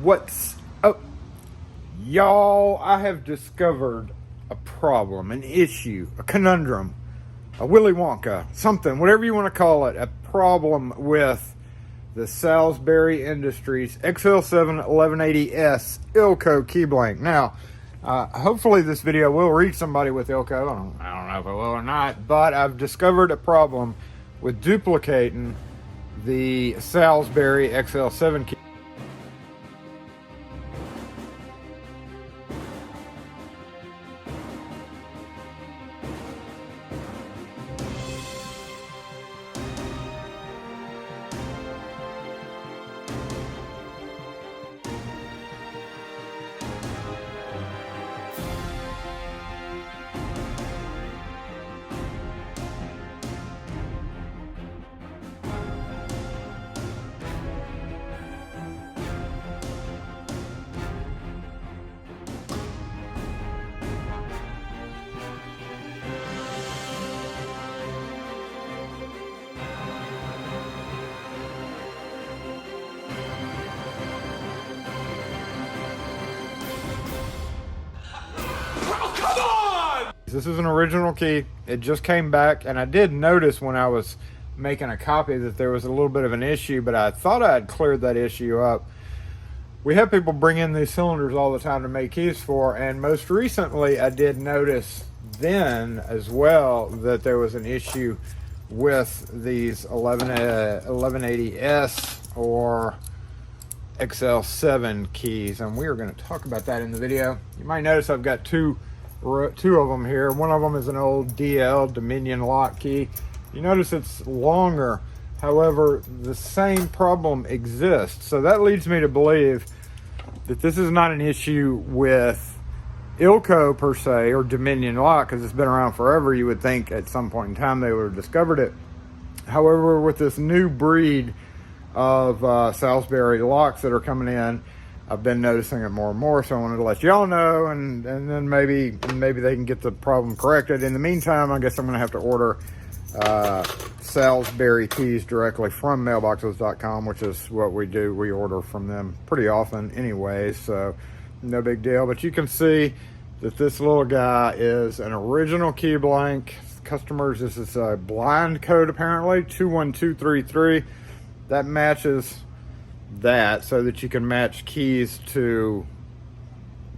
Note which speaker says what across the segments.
Speaker 1: What's up, y'all? I have discovered a problem, an issue, a conundrum, a Willy Wonka, something, whatever you want to call it, a problem with the Salsbury Industries XL7 1180S Ilco key blank. Now, hopefully this video will reach somebody with Ilco. I don't know if it will or not, but I've discovered a problem with duplicating the Salsbury XL7 key. This is an original key. It just came back, and I did notice when I was making a copy that there was a little bit of an issue, but I thought I had cleared that issue up. We have people bring in these cylinders all the time to make keys for, and most recently I did notice then as well that there was an issue with these 1180S or XL7 keys, and we are going to talk about that in the video. You might notice I've got two of them here. One of them is an old DL Dominion lock key. You notice it's longer, however the same problem exists, so that leads me to believe that this is not an issue with Ilco per se or Dominion lock, because it's been around forever. You would think at some point in time they would have discovered it. However, with this new breed of Salsbury locks that are coming in, I've been noticing it more and more, so I wanted to let y'all know, and then maybe they can get the problem corrected. In the meantime, I guess I'm going to have to order Salsbury keys directly from mailboxes.com, which is what we do. We order from them pretty often anyway, so no big deal. But you can see that this little guy is an original key blank. Customers, this is a blind code apparently, 21233. That matches that so that you can match keys to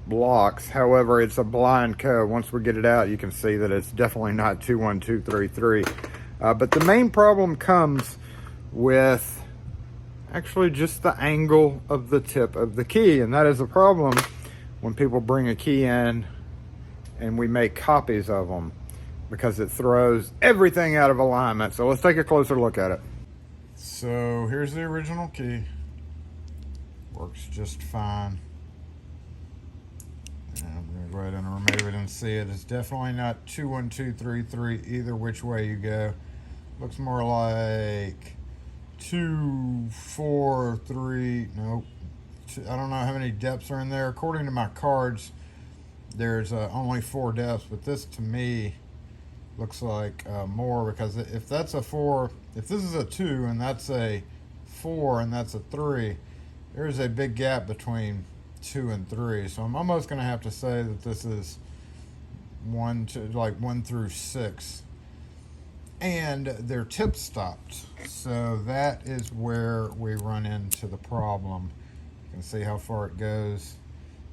Speaker 1: blocks. However, it's a blind code. Once we get it out, you can see that it's definitely not 21233. But the main problem comes with actually just the angle of the tip of the key, and that is a problem when people bring a key in and we make copies of them, because it throws everything out of alignment. So let's take a closer look at it. So here's the original key. Works just fine. And I'm going to go ahead and remove it and see it. It's definitely not 21233 either which way you go. Looks more like 243. Nope. I don't know how many depths are in there. According to my cards, there's only 4 depths, but this to me looks like more, because if that's a 4, if this is a 2 and that's a 4 and that's a 3, there's a big gap between 2 and 3. So I'm almost going to have to say that this is 1 through 6. And they're tip stopped. So that is where we run into the problem. You can see how far it goes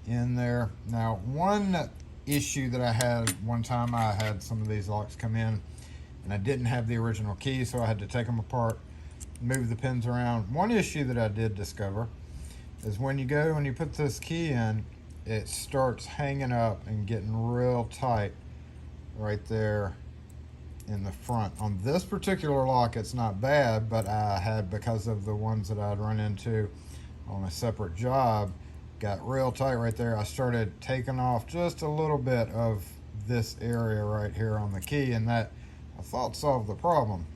Speaker 1: in there. Now, one issue that I had one time, I had some of these locks come in and I didn't have the original key, so I had to take them apart, move the pins around. One issue that I did discover is when you go and you put this key in, it starts hanging up and getting real tight right there in the front. On this particular lock, it's not bad, but I had, because of the ones that I'd run into on a separate job, got real tight right there. I started taking off just a little bit of this area right here on the key, and that I thought solved the problem.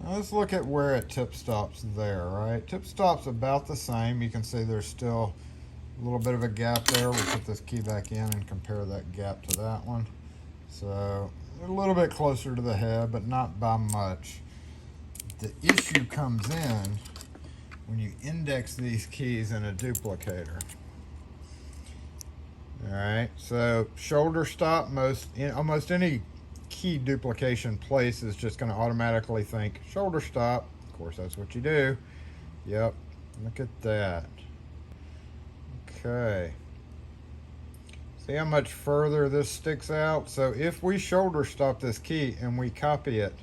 Speaker 1: Now let's look at where it tip stops there, right? Tip stops about the same. You can see there's still a little bit of a gap there. We'll put this key back in and compare that gap to that one. So a little bit closer to the head, but not by much. The issue comes in index these keys in a duplicator. All right, so shoulder stop, almost any key duplication place is just going to automatically think shoulder stop. Of course, that's what you do. Yep, look at that. Okay. See how much further this sticks out? So if we shoulder stop this key and we copy it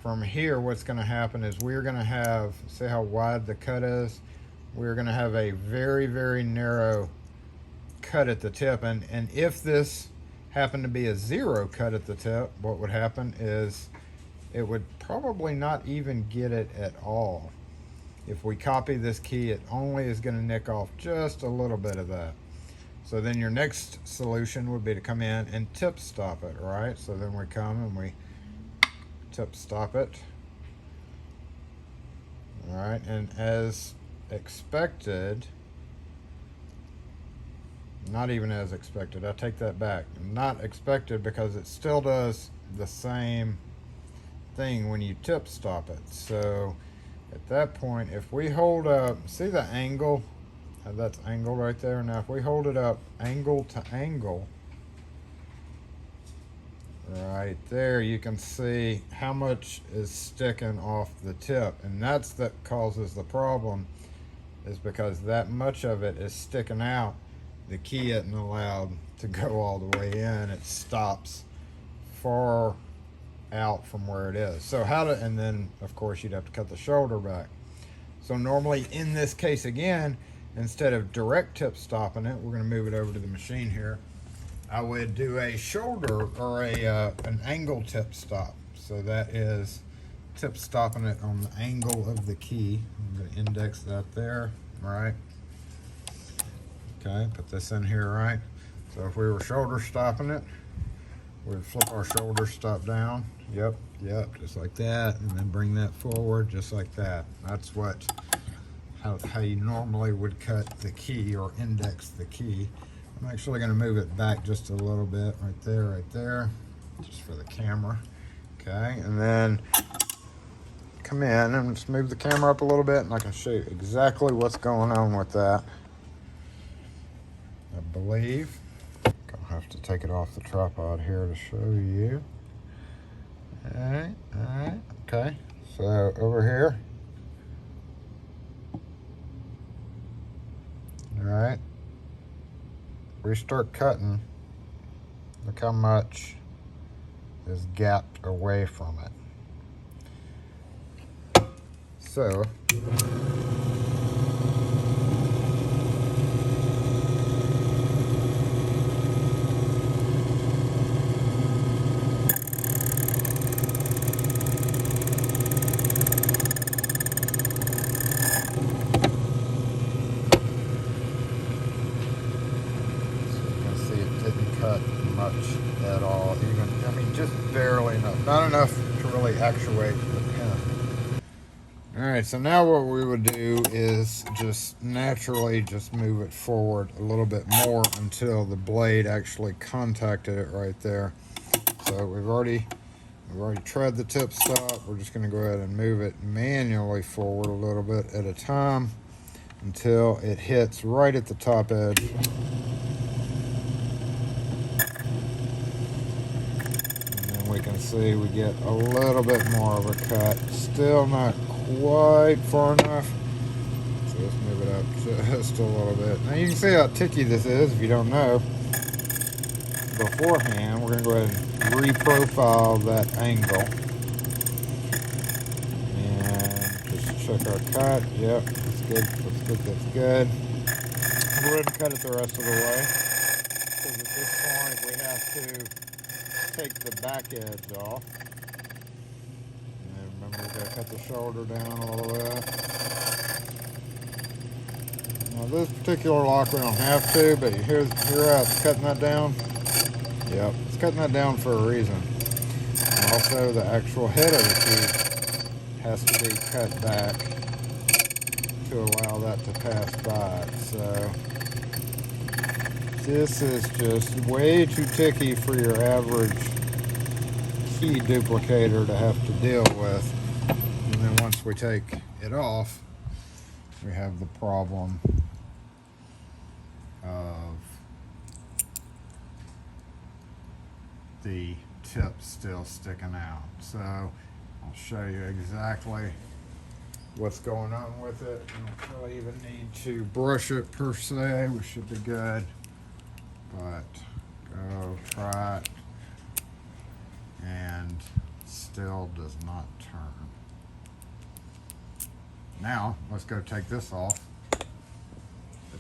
Speaker 1: from here, what's going to happen is we're going to have, see how wide the cut is? We're going to have a very, very narrow cut at the tip. And if this happened to be a 0 cut at the tip, what would happen is it would probably not even get it at all. If we copy this key, it only is going to nick off just a little bit of that. So then your next solution would be to come in and tip stop it, right? So then we come and we tip stop it. All right, and as expected, not even as expected, I take that back. Not expected, because it still does the same thing when you tip stop it. So at that point, if we hold up, see the angle? That's angle right there. Now if we hold it up angle to angle, right there, you can see how much is sticking off the tip. And that causes the problem, is because that much of it is sticking out. The key isn't allowed to go all the way in. It stops far out from where it is. So and then of course you'd have to cut the shoulder back. So normally in this case, again, instead of direct tip stopping it, we're going to move it over to the machine here. I would do a shoulder or an angle tip stop. So that is tip stopping it on the angle of the key. I'm going to index that there, right? Okay, put this in here, right? So if we were shoulder stopping it, we'd flip our shoulder stop down. Yep, just like that, and then bring that forward just like that. That's how you normally would cut the key or index the key. I'm actually going to move it back just a little bit, right there, just for the camera. Okay, and then come in and just move the camera up a little bit, and I can show you exactly what's going on with that. I believe I'll have to take it off the tripod here to show you. All right, okay. So over here, all right, we start cutting. Look how much is gapped away from it. So much at all, just barely enough, not enough to really actuate the pen. All right, so now what we would do is just naturally just move it forward a little bit more until the blade actually contacted it right there. So we've already tried the tip stop. We're just going to go ahead and move it manually forward a little bit at a time until it hits right at the top edge. We can see we get a little bit more of a cut. Still not quite far enough. So let's move it up just a little bit. Now you can see how ticky this is if you don't know. Beforehand, we're going to go ahead and reprofile that angle. And just check our cut. Yep, that's good, that's good. We'll go ahead and cut it the rest of the way. Because at this point, we have to take the back edge off. And remember, we gotta cut the shoulder down a little bit. Now this particular lock we don't have to, but here's how it's cutting that down. Yep, it's cutting that down for a reason. And also the actual head of the key has to be cut back to allow that to pass by. So this is just way too ticky for your average key duplicator to have to deal with. And then once we take it off, we have the problem of the tip still sticking out. So I'll show you exactly what's going on with it. We don't really even need to brush it per se. We should be good. But go try it, and still does not turn. Now let's go take this off at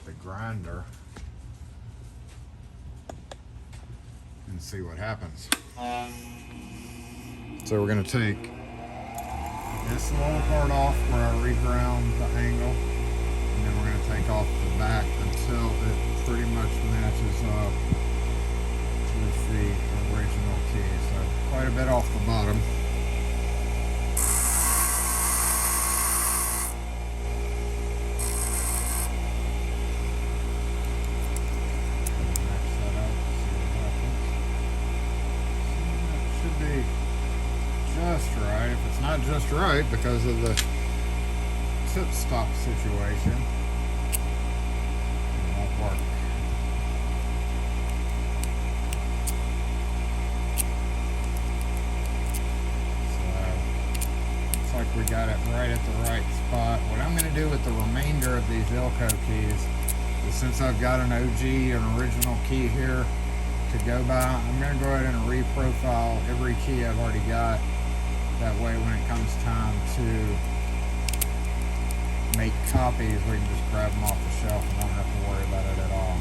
Speaker 1: the grinder and see what happens. So we're going to take this little part off where I reground the angle, and then we're going to take off the back until it pretty much matches up with the original key. So quite a bit off the bottom. Just right. If it's not just right because of the tip stop situation, it won't work. So looks like we got it right at the right spot. What I'm going to do with the remainder of these Ilco keys is, since I've got an OG, an original key here to go by, I'm going to go ahead and reprofile every key I've already got. That way when it comes time to make copies, we can just grab them off the shelf and don't have to worry about it at all.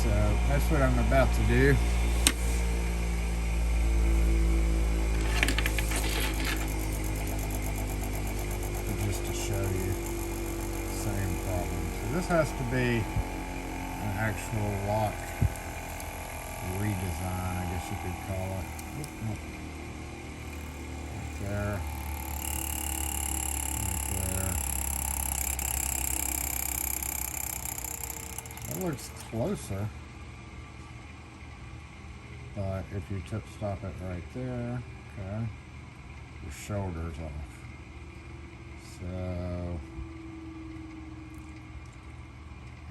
Speaker 1: So that's what I'm about to do. Just to show you the same problem. So this has to be an actual lock redesign, I guess you could call it. Oop, there, right there. That looks closer, but if you tip stop it right there, okay, your shoulder's off. So,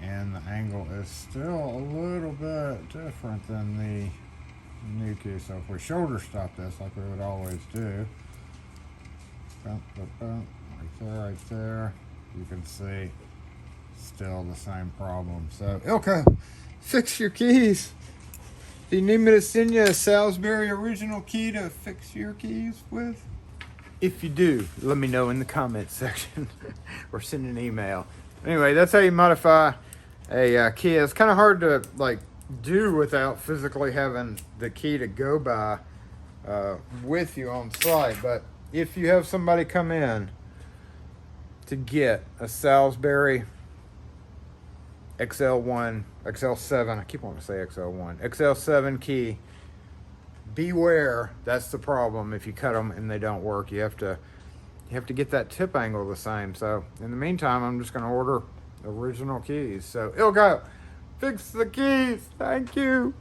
Speaker 1: and the angle is still a little bit different than the new key. So if we shoulder stop this like we would always do, bump, bump, bump, right there, you can see still the same problem. So Ilco, fix your keys. Do you need me to send you a Salsbury original key to fix your keys with? If you do, let me know in the comments section or send an email. Anyway, that's how you modify a key. It's kind of hard to do without physically having the key to go by with you on site. But if you have somebody come in to get a Salsbury XL1, XL7, I keep wanting to say XL1, XL7 key, beware, that's the problem. If you cut them and they don't work, you have to get that tip angle the same. So in the meantime, I'm just going to order original keys. So Ilco, fix the keys. Thank you.